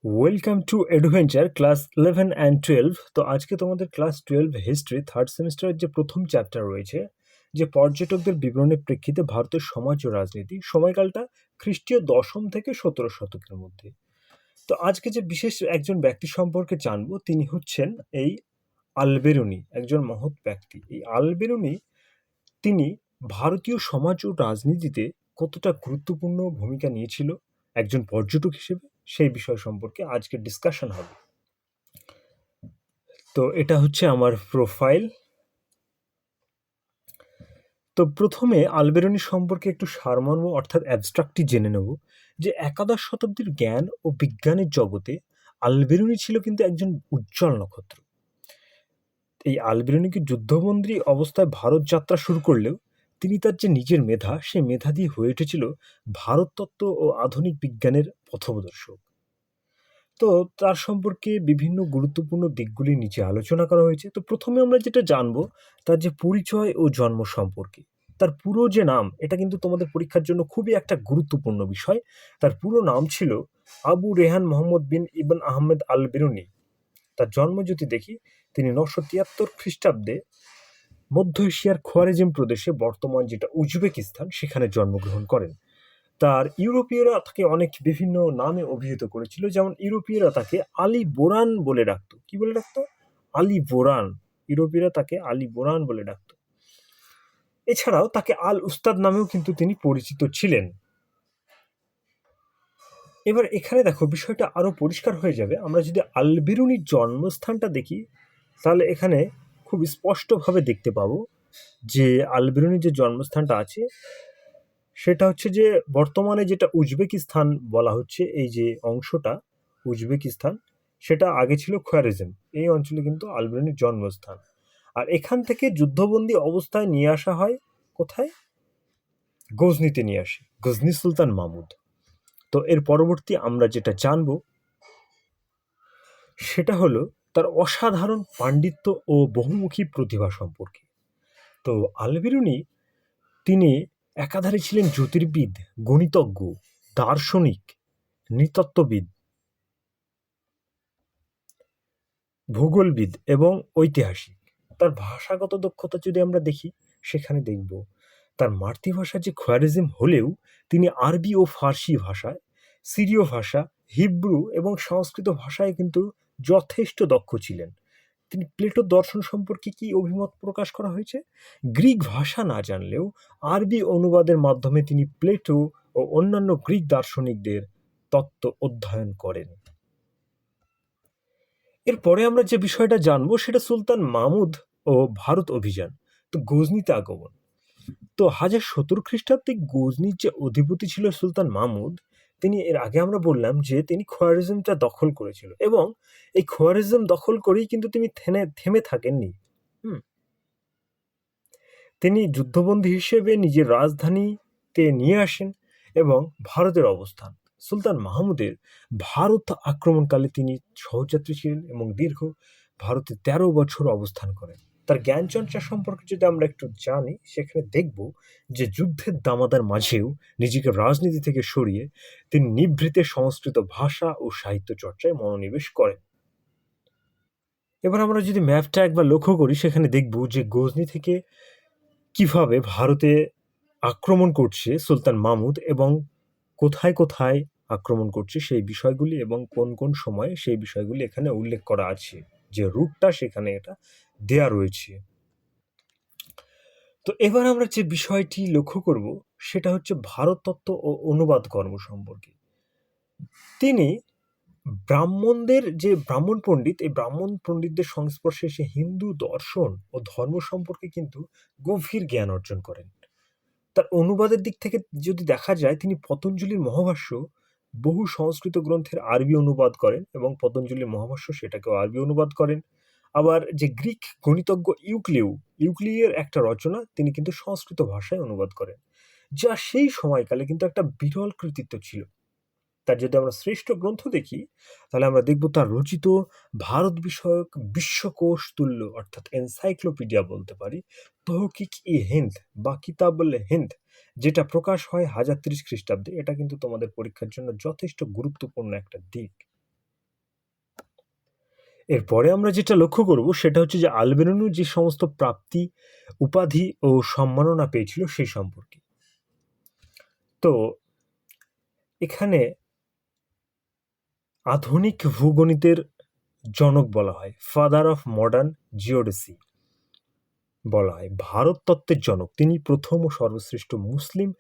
Welcome to adventure class 11 and 12। তো আজকে তোমাদের ক্লাস 12 হিস্ট্রি থার্ড সেমিস্টারের যে প্রথম চ্যাপ্টার রয়েছে, যে পর্যটকদের বিবরণের প্রেক্ষিতে ভারতের সমাজ ও রাজনীতি, সময়কালটা খ্রিস্টীয় 10ম থেকে 17 শতকের মধ্যে। তো আজকে যে বিশেষ একজন ব্যক্তি সম্পর্কে জানবো, তিনি হচ্ছেন এই আলবেরুনি, একজন মহৎ ব্যক্তি। এই আলবেরুনি তিনি ভারতীয় সমাজ ও রাজনীতিতে কতটা গুরুত্বপূর্ণ ভূমিকা নিয়েছিল একজন পর্যটক হিসেবে, সেই বিষয় সম্পর্কে আজকে ডিসকাশন হবে। তো এটা হচ্ছে আমার প্রোফাইল। তো প্রথমে আলবেরুনি সম্পর্কে একটু সারমর্ম অর্থাৎ অ্যাবস্ট্রাক্টটি জেনে নেব, যে একাদশ শতাব্দীর জ্ঞান ও বিজ্ঞানের জগতে আলবেরুনি ছিল কিন্তু একজন উজ্জ্বল নক্ষত্র। এই আলবেরুনিকে যুদ্ধবন্দী অবস্থায় ভারত যাত্রা শুরু করলেও তিনি তার যে নিজের মেধা, সেই মেধা দিয়ে হয়ে উঠেছিল ভারততত্ত্ব ও আধুনিক বিজ্ঞানের পথপ্রদর্শক। তো তার সম্পর্কে বিভিন্ন গুরুত্বপূর্ণ দিকগুলি নিচে আলোচনা করা হয়েছে। তো প্রথমে আমরা যেটা জানবো, তার যে পরিচয় ও জন্ম সম্পর্কে। তার পুরো যে নাম, এটা কিন্তু তোমাদের পরীক্ষার জন্য খুবই একটা গুরুত্বপূর্ণ বিষয়। তার পুরো নাম ছিল আবু রেহান মোহাম্মদ বিন ইবন আহমেদ আল বেরুনি। তার জন্ম যদি দেখি, তিনি 973 খ্রিস্টাব্দে মধ্য এশিয়ার খোয়ারেজিম প্রদেশে, বর্তমান যেটা উজবেকিস্তান, সেখানে জন্মগ্রহণ করেন। তার ইউরোপীয়রা তাকে অনেক বিভিন্ন নামে অভিহিত করেছিল, যেমন ইউরোপীয়রা তাকে আলী বোরান বলে ডাকতো। কি বলে ডাকতো? আলী বোরান। ইউরোপীয়রা তাকে আলী বোরান বলে ডাকতো। এছাড়াও তাকে আল উস্তাদ নামেও কিন্তু তিনি পরিচিত ছিলেন। এবার এখানে দেখো, বিষয়টা আরো পরিষ্কার হয়ে যাবে। আমরা যদি আলবেরুনির জন্মস্থানটা দেখি, তাহলে এখানে খুব স্পষ্টভাবে দেখতে পাবো যে আলবেরুনির যে জন্মস্থানটা আছে, সেটা হচ্ছে যে বর্তমানে যেটা উজবেকিস্তান বলা হচ্ছে, এই যে অংশটা উজবেকিস্তান, সেটা আগে ছিল খোয়ারেজিম। এই অঞ্চলে কিন্তু আলবেরুনির জন্মস্থান। আর এখান থেকে যুদ্ধবন্দী অবস্থায় নিয়ে আসা হয় কোথায়? গজনিতে নিয়ে আসে গজনি সুলতান মাহমুদ। তো এর পরবর্তী আমরা যেটা জানবো, সেটা হলো তার অসাধারণ পাণ্ডিত্য ও বহুমুখী প্রতিভা সম্পর্কে। তো আলবেরুনি তিনি একাধারে ছিলেন জ্যোতির্বিদ, গণিতজ্ঞ, দার্শনিক, নৃতত্ত্ববিদ, ভূগোলবিদ এবং ঐতিহাসিক। তার ভাষাগত দক্ষতা যদি আমরা দেখি, সেখানে দেখব তার মাতৃভাষা যে খোয়ারিজম হলেও তিনি আরবি ও ফার্সি ভাষায়, সিরীয় ভাষা, হিব্রু এবং সংস্কৃত ভাষায় কিন্তু যথেষ্ট দক্ষ ছিলেন। তিনি প্লেটোর দর্শন সম্পর্কে কি অভিমত প্রকাশ করা হয়েছে? গ্রিক ভাষা না জানলেও আরবি অনুবাদের মাধ্যমে তিনি প্লেটো ও অন্যান্য গ্রিক দার্শনিকদের তত্ত্ব অধ্যয়ন করেন। এরপরে আমরা যে বিষয়টা জানবো, সেটা সুলতান মাহমুদ ও ভারত অভিযান। তো গজনিতে আগমন। তো 1017 খ্রিস্টাব্দে গজনির যে অধিপতি ছিল সুলতান মাহমুদ, তিনি, এর আগে আমরা বললাম যে তিনি খোয়ারিজমটা দখল করেছিল, এবং এই খোয়ারিজম দখল করেই কিন্তু তিনি থেমে থাকেননি। হুম তিনি যুদ্ধবন্দী হিসেবে নিজের রাজধানীতে নিয়ে আসেন এবং ভারতের অবস্থান। সুলতান মাহমুদের ভারত আক্রমণকালে তিনি সহযাত্রী ছিলেন এবং দীর্ঘ ভারতে 13 বছর অবস্থান করেন। তার জ্ঞানচর্চা সম্পর্কে যদি আমরা একটু জানি, সেখানে দেখব যে যুদ্ধের দামাদার মাঝেও নিজেকে রাজনীতি থেকে সরিয়ে তিনি নিভৃতে সংস্কৃত ভাষা ও সাহিত্য চর্চায় মনোনিবেশ করেন। এবার আমরা যদি ম্যাপটা একবার লক্ষ্য করি, সেখানে দেখব যে গজনি থেকে কিভাবে ভারতে আক্রমণ করছে সুলতান মাহমুদ, এবং কোথায় কোথায় আক্রমণ করছে সেই বিষয়গুলি, এবং কোন কোন সময়ে সেই বিষয়গুলি এখানে উল্লেখ করা আছে, যে রুটটা সেখানে এটা দেয়া রয়েছে। তো এবার আমরা যে বিষয়টি লক্ষ্য করব, সেটা হচ্ছে ভারততত্ত্ব ও অনুবাদ কর্ম সম্পর্কে। তিনি ব্রাহ্মণদের যে ব্রাহ্মণ পণ্ডিত, এই ব্রাহ্মণ পণ্ডিতদের সংস্পর্শে এসে হিন্দু দর্শন ও ধর্ম সম্পর্কে কিন্তু গভীর জ্ঞান অর্জন করেন। তার অনুবাদের দিক থেকে যদি দেখা যায়, তিনি পতঞ্জলির মহাভাষ্য, বহু সংস্কৃত গ্রন্থের আরবি অনুবাদ করেন, এবং পতঞ্জলির মহাভাষ্য সেটাকেও আরবি অনুবাদ করেন। আবার যে গ্রিক গণিতজ্ঞ ইউক্লিয়ের একটা রচনা তিনি কিন্তু সংস্কৃত ভাষায় অনুবাদ করেন, যা সেই সময়কালে কিন্তু একটা বিরল কৃতিত্ব ছিল। তার যদি আমরা শ্রেষ্ঠ গ্রন্থ দেখি, তাহলে আমরা দেখব তার রচিত ভারত বিষয়ক বিশ্বকোষ তুল্য, অর্থাৎ এনসাইক্লোপিডিয়া বলতে পারি, তহকিক-ই-হিন্দ বা কিতাব-উল-হিন্দ, যেটা প্রকাশ হয় 1030 খ্রিস্টাব্দে। এটা কিন্তু তোমাদের পরীক্ষার জন্য যথেষ্ট গুরুত্বপূর্ণ একটা দিক। এরপরে আমরা যেটা লক্ষ্য করব সেটা হচ্ছে যে আলবেরুনি যে সমস্ত প্রাপ্তি, উপাধি ও সম্মাননা পেয়েছিল সেই সম্পর্কে। তো এখানে আধুনিক ভূগণিতের জনক বলা হয়, ফাদার অফ মডার্ন জিওডেসি বলা হয়, ভারত তত্ত্বের জনক। তিনি প্রথম ও সর্বশ্রেষ্ঠ মুসলিম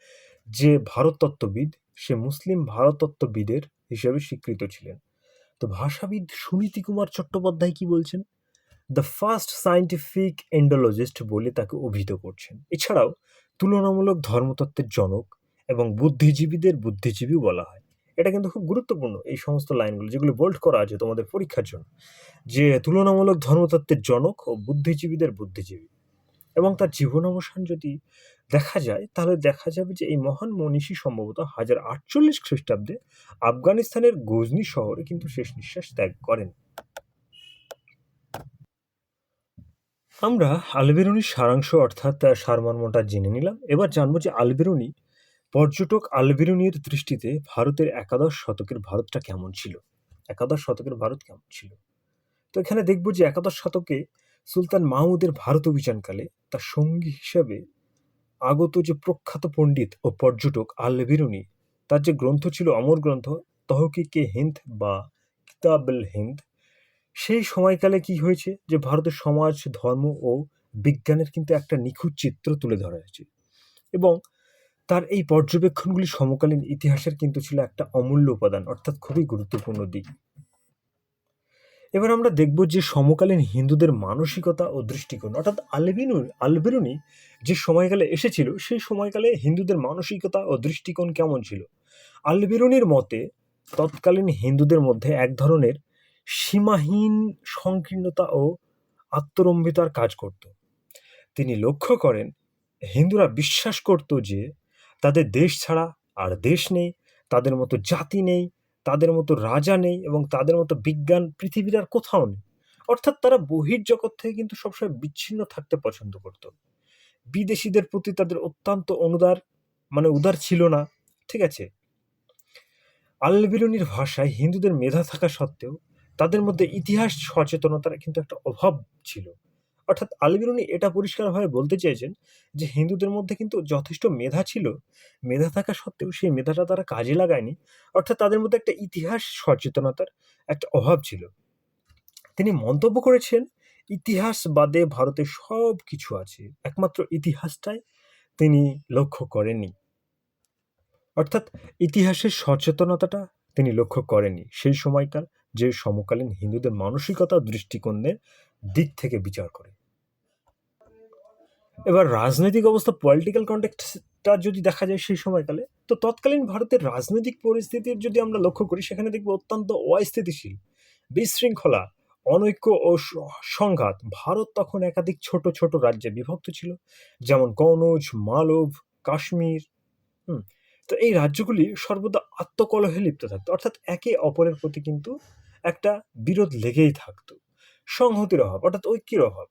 যে ভারততত্ত্ববিদ, সে মুসলিম ভারততত্ত্ববিদের হিসেবে স্বীকৃত ছিলেন। তো ভাষাবিদ সুনীতি কুমার চট্টোপাধ্যায় কি বলছেন? দ্য ফার্স্ট সায়েন্টিফিক এন্ডোলজিস্ট বলে তাকে অভিহিত করছেন। এছাড়াও তুলনামূলক ধর্মতত্ত্বের জনক এবং বুদ্ধিজীবীদের বুদ্ধিজীবী বলা হয়। এটা কিন্তু খুব গুরুত্বপূর্ণ, এই সমস্ত লাইনগুলো যেগুলো বোল্ড করা আছে তোমাদের পরীক্ষার জন্য, যে তুলনামূলক ধর্মতত্ত্বের জনক ও বুদ্ধিজীবীদের বুদ্ধিজীবী। এবং তার জীবনাবসান যদি দেখা যায় তাহলে দেখা যাবে যে এই মহান মনীষী সম্ভবত 1048 খ্রিস্টাব্দে আফগানিস্তানের গজনি শহরে কিন্তু শেষ নিঃশ্বাস ত্যাগ করেন। আমরা আলবেরুনির সারাংশ অর্থাৎ সারমর্মটা জেনে নিলাম। এবার জানবো যে আলবেরুনি পর্যটক আলবেরুনির দৃষ্টিতে ভারতের একাদশ শতকের ভারতটা কেমন ছিল। একাদশ শতকের ভারত কেমন ছিল? তো এখানে দেখব যে একাদশ শতকে সুলতান মাহমুদের ভারত অভিযানকালে তার সঙ্গী হিসাবে আগত যে প্রখ্যাত পণ্ডিত ও পর্যটক আল-বেরুনি, তার যে গ্রন্থ ছিল অমর গ্রন্থ তহকিকে হিন্দ বা কিতাবুল হিন্দ, সেই সময়কালে কি হয়েছে যে ভারতের সমাজ, ধর্ম ও বিজ্ঞানের কিন্তু একটা নিখুঁত চিত্র তুলে ধরা হয়েছে। এবং তার এই পর্যবেক্ষণগুলি সমকালীন ইতিহাসের কিন্তু ছিল একটা অমূল্য উপাদান, অর্থাৎ খুবই গুরুত্বপূর্ণ দিক। এবার আমরা দেখব যে সমকালীন হিন্দুদের মানসিকতা ও দৃষ্টিকোণ, অর্থাৎ আল-বেরুনি যে সময়কালে এসেছিল সেই সময়কালে হিন্দুদের মানসিকতা ও দৃষ্টিকোণ কেমন ছিল। আল-বেরুনির মতে তৎকালীন হিন্দুদের মধ্যে এক ধরনের সীমাহীন সংকীর্ণতা ও আত্মরম্ভিতার কাজ করত। তিনি লক্ষ্য করেন হিন্দুরা বিশ্বাস করত যে তাদের দেশ ছাড়া আর দেশ নেই, তাদের মতো জাতি নেই, তাদের মতো রাজা নেই এবং তাদের মতো বিজ্ঞান পৃথিবীর আর কোথাও নেই। অর্থাৎ তারা বহির্জগৎ থেকে কিন্তু সবসময় বিচ্ছিন্ন থাকতে পছন্দ করত। বিদেশিদের প্রতি তাদের অত্যন্ত উদার ছিল না। ঠিক আছে? আল-বেরুনির ভাষায় হিন্দুদের মেধা থাকা সত্ত্বেও তাদের মধ্যে ইতিহাস সচেতনতার কিন্তু একটা অভাব ছিল। অর্থাৎ আল-বেরুনি এটা পরিষ্কারভাবে বলতে চেয়েছেন যে হিন্দুদের মধ্যে কিন্তু যথেষ্ট মেধা ছিল, মেধা থাকা সত্ত্বেও সেই মেধাটা তারা কাজে লাগায়নি। অর্থাৎ তাদের মধ্যে একটা ইতিহাস সচেতনতার একটা অভাব ছিল। তিনি মন্তব্য করেছেন, ইতিহাস বাদে ভারতে সব কিছু আছে, একমাত্র ইতিহাসটাই তিনি লক্ষ্য করেননি। অর্থাৎ ইতিহাসের সচেতনতাটা তিনি লক্ষ্য করেননি সেই সময়কার যে সমকালীন হিন্দুদের মানসিকতা দৃষ্টিকোণের দিক থেকে বিচার করে। এবার রাজনৈতিক অবস্থা, পলিটিক্যাল কনটেক্সটটা যদি দেখা যায় সেই সময়কালে, তো তৎকালীন ভারতের রাজনৈতিক পরিস্থিতির যদি আমরা লক্ষ্য করি সেখানে দেখব অত্যন্ত অস্থিতিশীল, বিশৃঙ্খলা, অনৈক্য ও সংঘাত। ভারত তখন একাধিক ছোট ছোট রাজ্যে বিভক্ত ছিল, যেমন কনৌজ, মালব, কাশ্মীর। হুম তো এই রাজ্যগুলি সর্বদা আত্মকলহে লিপ্ত থাকতো, অর্থাৎ একে অপরের প্রতি কিন্তু একটা বিরোধ লেগেই থাকতো। সংহতির অভাব অর্থাৎ ঐক্যের অভাব,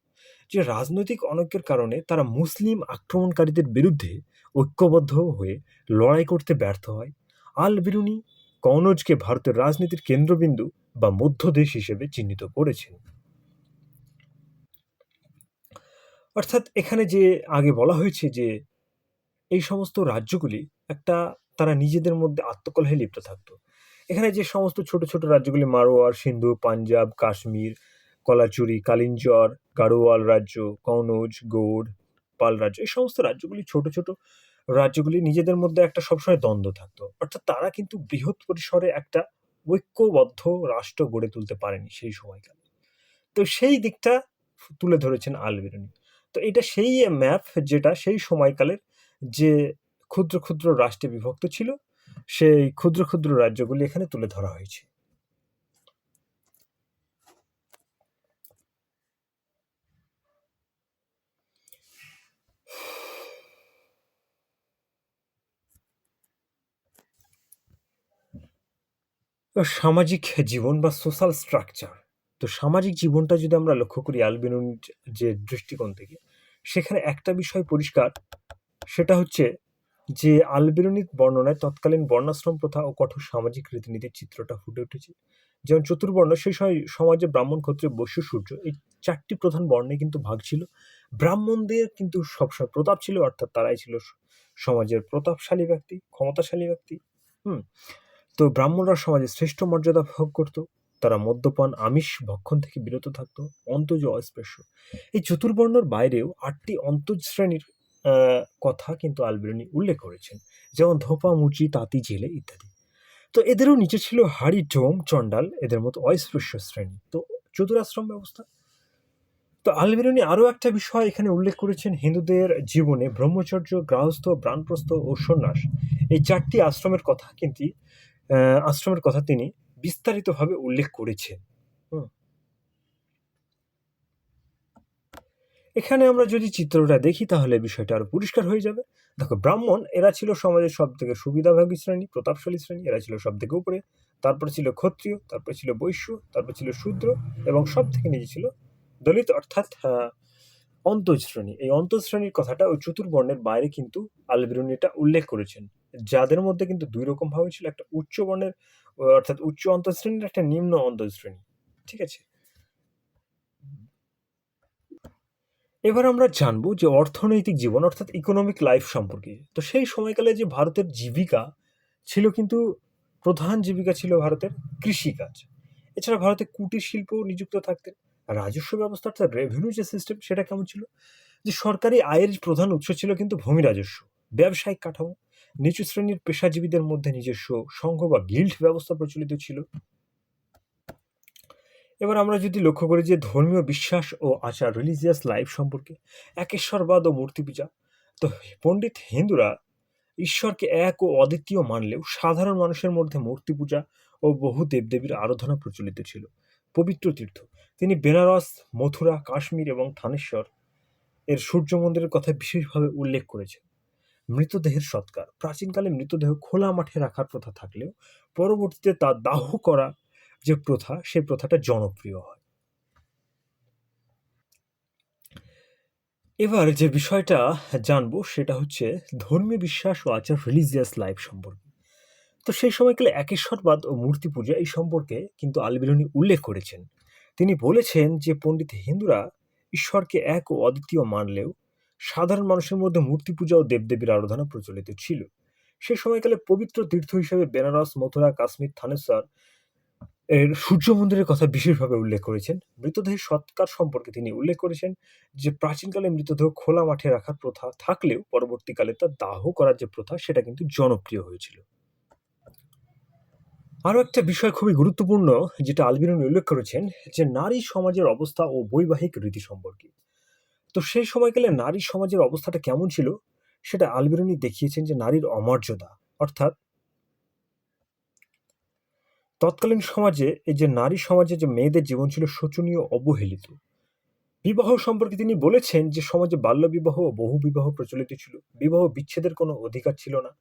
যে রাজনৈতিক অনৈক্যের কারণে তারা মুসলিম আক্রমণকারীদের বিরুদ্ধে ঐক্যবদ্ধ হয়ে লড়াই করতে ব্যর্থ হয়। আল-বেরুনি কনৌজকে ভারতের রাজনীতির কেন্দ্রবিন্দু বা মধ্যদেশ হিসেবে চিহ্নিত করেছেন। অর্থাৎ এখানে যে আগে বলা হয়েছে যে এই সমস্ত রাজ্যগুলি একটা, তারা নিজেদের মধ্যে আত্মকলহে লিপ্ত থাকতো। এখানে যে সমস্ত ছোট ছোট রাজ্যগুলি মারোয়ার, সিন্ধু, পাঞ্জাব, কাশ্মীর, কলাচুরি, কালিঞ্জর, গাড়োয়াল রাজ্য, কনৌজ, গৌড়, পাল রাজ্য, এই সমস্ত রাজ্যগুলি ছোট ছোট রাজ্যগুলি নিজেদের মধ্যে একটা সবসময় দ্বন্দ্ব থাকতো। অর্থাৎ তারা কিন্তু বৃহৎ পরিসরে একটা ঐক্যবদ্ধ রাষ্ট্র গড়ে তুলতে পারেনি সেই সময়কালে। তো সেই দিকটা তুলে ধরেছেন আল-বেরুনি। তো এটা সেই ম্যাপ যেটা সেই সময়কালের যে ক্ষুদ্র ক্ষুদ্র রাষ্ট্রে বিভক্ত ছিল, সেই ক্ষুদ্র ক্ষুদ্র রাজ্যগুলি এখানে তুলে ধরা হয়েছে। সামাজিক জীবন বা সোশ্যাল স্ট্রাকচার, তো সামাজিক জীবনটা যদি আমরা লক্ষ্য করি আল-বেরুনির যে দৃষ্টিকোণ থেকে, সেখানে একটা বিষয় পরিষ্কার, সেটা হচ্ছে যে আলবেরনিক বর্ণনায় তৎকালীন বর্ণাশ্রম প্রথা ও কঠোর সামাজিক রীতিনীতির চিত্রটা ফুটে উঠেছে। যেমন চতুর্বর্ণ সেই সময় সমাজে ব্রাহ্মণ, ক্ষত্রিয়, বৈশ্য, সূর্য এই ৪ টি প্রধান বর্ণে কিন্তু ভাগ ছিল। ব্রাহ্মণদের কিন্তু সবসময় প্রতাপ ছিল, অর্থাৎ তারাই ছিল সমাজের প্রতাপশালী ব্যক্তি, ক্ষমতাশালী ব্যক্তি। হুম? তো ব্রাহ্মণরা সমাজে শ্রেষ্ঠ মর্যাদা ভোগ করত। তারা মদ্যপান, আমিষ ভক্ষণ থেকে বিরত থাকত, অন্তজ অস্পৃশ্য। এই চতুর্বর্ণের বাইরেও ৮ টি অন্তঃশ্রেণীর কথা কিন্তু আলবেরনি উল্লেখ করেছেন। যেমন ধোপা, মুচি, তাঁতি, জেলে ইত্যাদি। তো এদেরও নিচে ছিল হাড়ি, ডোম, চণ্ডাল, এদের মতো অস্পৃশ্য শ্রেণী। তো চতুরাশ্রম ব্যবস্থা। তো আলবেরনি আরও একটা বিষয় এখানে উল্লেখ করেছেন, হিন্দুদের জীবনে ব্রহ্মচর্য, গার্হস্থ্য, বানপ্রস্থ ও সন্ন্যাস এই ৪ টি আশ্রমের কথা তিনি বিস্তারিতভাবে উল্লেখ করেছেন। হুম। এখানে আমরা যদি চিত্রটা দেখি তাহলে বিষয়টা আরো পরিষ্কার হয়ে যাবে। দেখো, ব্রাহ্মণ এরা ছিল সমাজের সবথেকে সুবিধাভোগী শ্রেণী, প্রতাপশালী শ্রেণী, এরা ছিল সবথেকে উপরে। তারপরে ছিল ক্ষত্রিয়, তারপরে ছিল বৈশ্য, তারপর ছিল শূদ্র এবং সবথেকে নিচে ছিল দলিত, অর্থাৎ অন্তঃশ্রেণী। এই অন্তঃশ্রেণীর কথাটা ওই চতুর্বর্ণের বাইরে কিন্তু আলবেরনি এটা উল্লেখ করেছেন। যাদের মধ্যে কিন্তু ২ রকম ভাবে ছিল, একটা উচ্চ বর্ণের অর্থাৎ উচ্চ অন্তঃশ্রেণীর, একটা নিম্ন অন্তঃশ্রেণী। ঠিক আছে? এবার আমরা জানবো যে অর্থনৈতিক জীবন অর্থাৎ ইকোনমিক লাইফ সম্পর্কে। তো সেই সময়কালে যে ভারতের জীবিকা ছিল, কিন্তু প্রধান জীবিকা ছিল ভারতের কৃষিকাজ। এছাড়া ভারতে কুটির শিল্প নিযুক্ত থাকতেন। রাজস্ব ব্যবস্থা অর্থাৎ রেভিনিউ যে সিস্টেম সেটা কেমন ছিল? যে সরকারি আয়ের প্রধান উৎস ছিল কিন্তু ভূমি রাজস্ব, ব্যবসায়িক কাঠামো, নিচু শ্রেণীর পেশাজীবীদের মধ্যে নিজস্ব সংঘ বা গিল্ড ব্যবস্থা প্রচলিত ছিল। এবার আমরা যদি লক্ষ্য করি যে ধর্মীয় বিশ্বাস ও আচার, রিলিজিয়াস লাইফ সম্পর্কে, একেশ্বরবাদ ও মূর্তি পূজা। তো পণ্ডিত হিন্দুরা ঈশ্বরকে এক ও অদ্বিতীয় মানলেও সাধারণ মানুষের মধ্যে মূর্তি পূজা ও বহু দেবদেবীর আরাধনা প্রচলিত ছিল। পবিত্র তীর্থ, তিনি বেনারস, মথুরা, কাশ্মীর এবং থানেশ্বর এর সূর্য মন্দিরের কথা বিশেষভাবে উল্লেখ করেছেন। মৃতদেহের সৎকার, প্রাচীনকালে মৃতদেহ খোলা মাঠে রাখার প্রথা থাকলেও পরবর্তীতে তা দাহ করা যে প্রথা, সেই প্রথাটা জনপ্রিয় হয়। এবার যে বিষয়টা জানবো সেটা হচ্ছে ধর্মীয় বিশ্বাস ও আচার, রিলিজিয়াস লাইফ সম্পর্কে। তো সেই সময়কালে একেশ্বরবাদ ও মূর্তি পূজা এই সম্পর্কে কিন্তু আলবেরনি উল্লেখ করেছেন। তিনি বলেছেন যে পণ্ডিত হিন্দুরা ঈশ্বরকে এক ও অদ্বিতীয় মানলেও সাধারণ মানুষের মধ্যে মূর্তি পূজা ও দেবদেবীর আরাধনা প্রচলিত ছিল। সে সময়কালে পবিত্র তীর্থ হিসেবে বেনারস, মথুরা, কাশ্মীর, থানেশ্বর এর সূর্য মন্দিরের কথা বিশেষভাবে উল্লেখ করেছেন। মৃতদেহের সৎকার সম্পর্কে তিনি উল্লেখ করেছেন যে প্রাচীনকালে মৃতদেহ খোলা মাঠে রাখার প্রথা থাকলেও পরবর্তীকালে তা দাহ করার যে প্রথা সেটা কিন্তু জনপ্রিয় হয়েছিল। আরও একটা বিষয় খুবই গুরুত্বপূর্ণ যেটা আলবেরনি উল্লেখ করেছেন, যে নারী সমাজের অবস্থা ও বৈবাহিক রীতি সম্পর্কে। তো সেই সময়কালে নারী সমাজের অবস্থাটা কেমন ছিল সেটা আলবেরনি দেখিয়েছেন, যে নারীর অমর্যাদা, অর্থাৎ তৎকালীন সমাজে এই যে নারী সমাজে যে মেয়েদের জীবন ছিল শোচনীয়, অবহেলিত। বিবাহ সম্পর্কে তিনি বলেছেন যে সমাজে বাল্যবিবাহ ও বহুবিবাহ প্রচলিত ছিল। বিবাহ বিচ্ছেদের কোনো অধিকার ছিল না।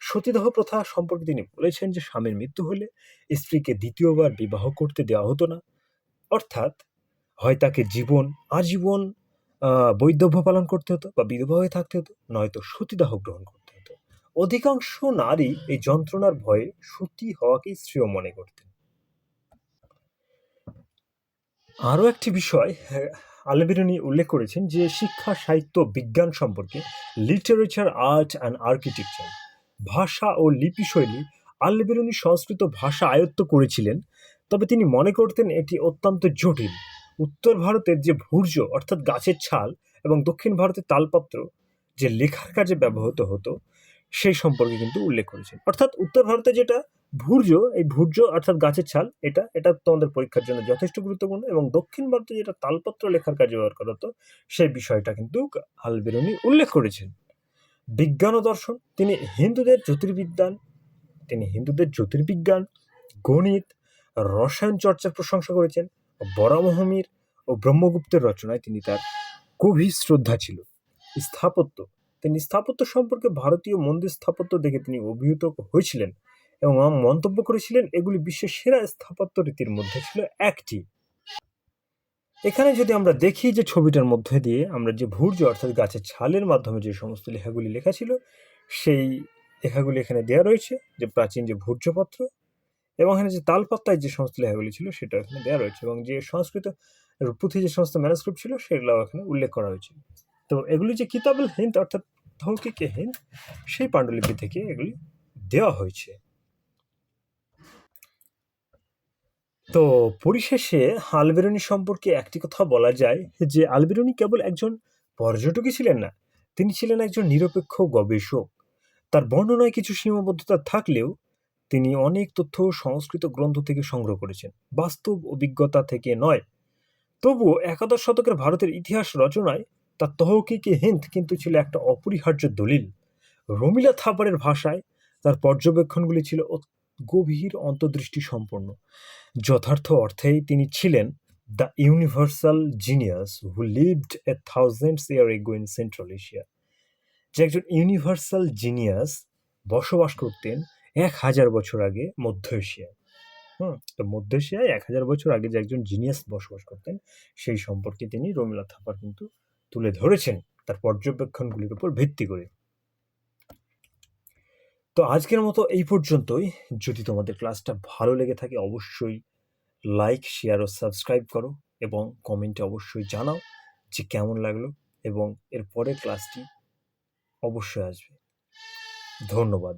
সতীদাহ প্রথা সম্পর্কে তিনি বলেছেন যে স্বামীর মৃত্যু হলে স্ত্রীকে দ্বিতীয়বার বিবাহ করতে দেওয়া হতো না। অর্থাৎ হয় তাকে আজীবন বৈধব্য পালন করতে হতো বা বিধবা হয়ে থাকতে হতো, নয়তো সতীদাহ গ্রহণ করতে হতো। অধিকাংশ নারী এই যন্ত্রণার ভয়ে সতী হওয়াকেই শ্রেয় মনে করতেন। আরও একটি বিষয় আলবেরনি উল্লেখ করেছেন, যে শিক্ষা, সাহিত্য, বিজ্ঞান সম্পর্কে, লিটারেচার, আর্ট অ্যান্ড আর্কিটেকচার, ভাষা ও লিপিশৈলী। আলবেরনি সংস্কৃত ভাষা আয়ত্ত করেছিলেন, তবে তিনি মনে করতেন এটি অত্যন্ত জটিল। উত্তর ভারতের যে ভূর্জ অর্থাৎ গাছের ছাল এবং দক্ষিণ ভারতের তালপত্র যে লেখার কাজে ব্যবহৃত হতো সেই সম্পর্কে কিন্তু উল্লেখ করেছেন। অর্থাৎ উত্তর ভারতে যেটা ভূর্জ, এই ভূর্জ অর্থাৎ গাছের ছাল, এটা তোমাদের পরীক্ষার জন্য যথেষ্ট গুরুত্বপূর্ণ। এবং দক্ষিণ ভারতে যেটা তালপত্র লেখার কাজে ব্যবহার করা হতো সেই বিষয়টা কিন্তু আলবেরনি উল্লেখ করেছেন। বিজ্ঞান ও দর্শন, তিনি হিন্দুদের জ্যোতির্বিজ্ঞান, গণিত, রসায়ন চর্চার প্রশংসা করেছেন। বরাহমিহির ও ব্রহ্মগুপ্তের রচনায় তিনি তার গভীর শ্রদ্ধা ছিল। স্থাপত্য, তিনি স্থাপত্য সম্পর্কে ভারতীয় মন্দির স্থাপত্য দেখে তিনি অভিভূত হয়েছিলেন এবং মন্তব্য করেছিলেন এগুলি বিশ্বের সেরা স্থাপত্য রীতির মধ্যে ছিল একটি। এখানে যদি আমরা দেখি যে ছবিটার মধ্যে দিয়ে আমরা যে ভূর্জ অর্থাৎ গাছের ছালের মাধ্যমে যে সমস্ত লেখাগুলি লেখা ছিল সেই লেখাগুলি এখানে দেওয়া রয়েছে, যে প্রাচীন যে ভূর্জপত্র, এবং এখানে যে তালপাত্তায় যে সমস্ত লেখাগুলি ছিল সেটা এখানে দেওয়া রয়েছে, এবং যে সংস্কৃত পুঁথি যে সমস্ত ম্যানুস্ক্রিপ্ট ছিল সেগুলোও এখানে উল্লেখ করা হয়েছে। তো এগুলি যে কিতাবুল হিন্দ অর্থাৎ তৌহিকে হিন্দ, সেই পাণ্ডুলিপি থেকে এগুলি দেওয়া হয়েছে। তো পরিশেষে আলবেরুনি সম্পর্কে একটি কথা বলা যায়, যে আলবেরুনি কেবল একজন পর্যটকই ছিলেন না, তিনি ছিলেন একজন নিরপেক্ষ গবেষক। তার বর্ণনায় কিছু সীমাবদ্ধতা থাকলেও তিনি অনেক তথ্য সংস্কৃত গ্রন্থ থেকে সংগ্রহ করেছেন, বাস্তব অভিজ্ঞতা থেকে নয়। তবুও একাদশ শতকের ভারতের ইতিহাস রচনায় তার তহকিকে হিন্দ কিন্তু ছিল একটা অপরিহার্য দলিল। রমিলা থাপারের ভাষায় তার পর্যবেক্ষণগুলি ছিল গভীর অন্তর্দৃষ্টি সম্পন্ন। যথার্থ অর্থেই তিনি ছিলেন the universal genius who lived a thousands ইয়ার এগো ইন সেন্ট্রাল এশিয়া। যে একজন ইউনিভার্সাল জিনিয়াস বসবাস করতেন 1000 বছর আগে মধ্য এশিয়ায়। তো মধ্য এশিয়ায় 1000 বছর আগে যে একজন জিনিয়াস বসবাস করতেন, সেই সম্পর্কে তিনি রমিলা থাপার কিন্তু তুলে ধরেছেন তার পর্যবেক্ষণগুলির উপর ভিত্তি করে। তো আজকের মতো এই পর্যন্তই। যদি তোমাদের ক্লাসটা ভালো লেগে থাকে অবশ্যই লাইক, শেয়ার ও সাবস্ক্রাইব করো, এবং কমেন্টে অবশ্যই জানাও যে কেমন লাগলো, এবং এর পরের ক্লাসটি অবশ্যই আসবে। ধন্যবাদ।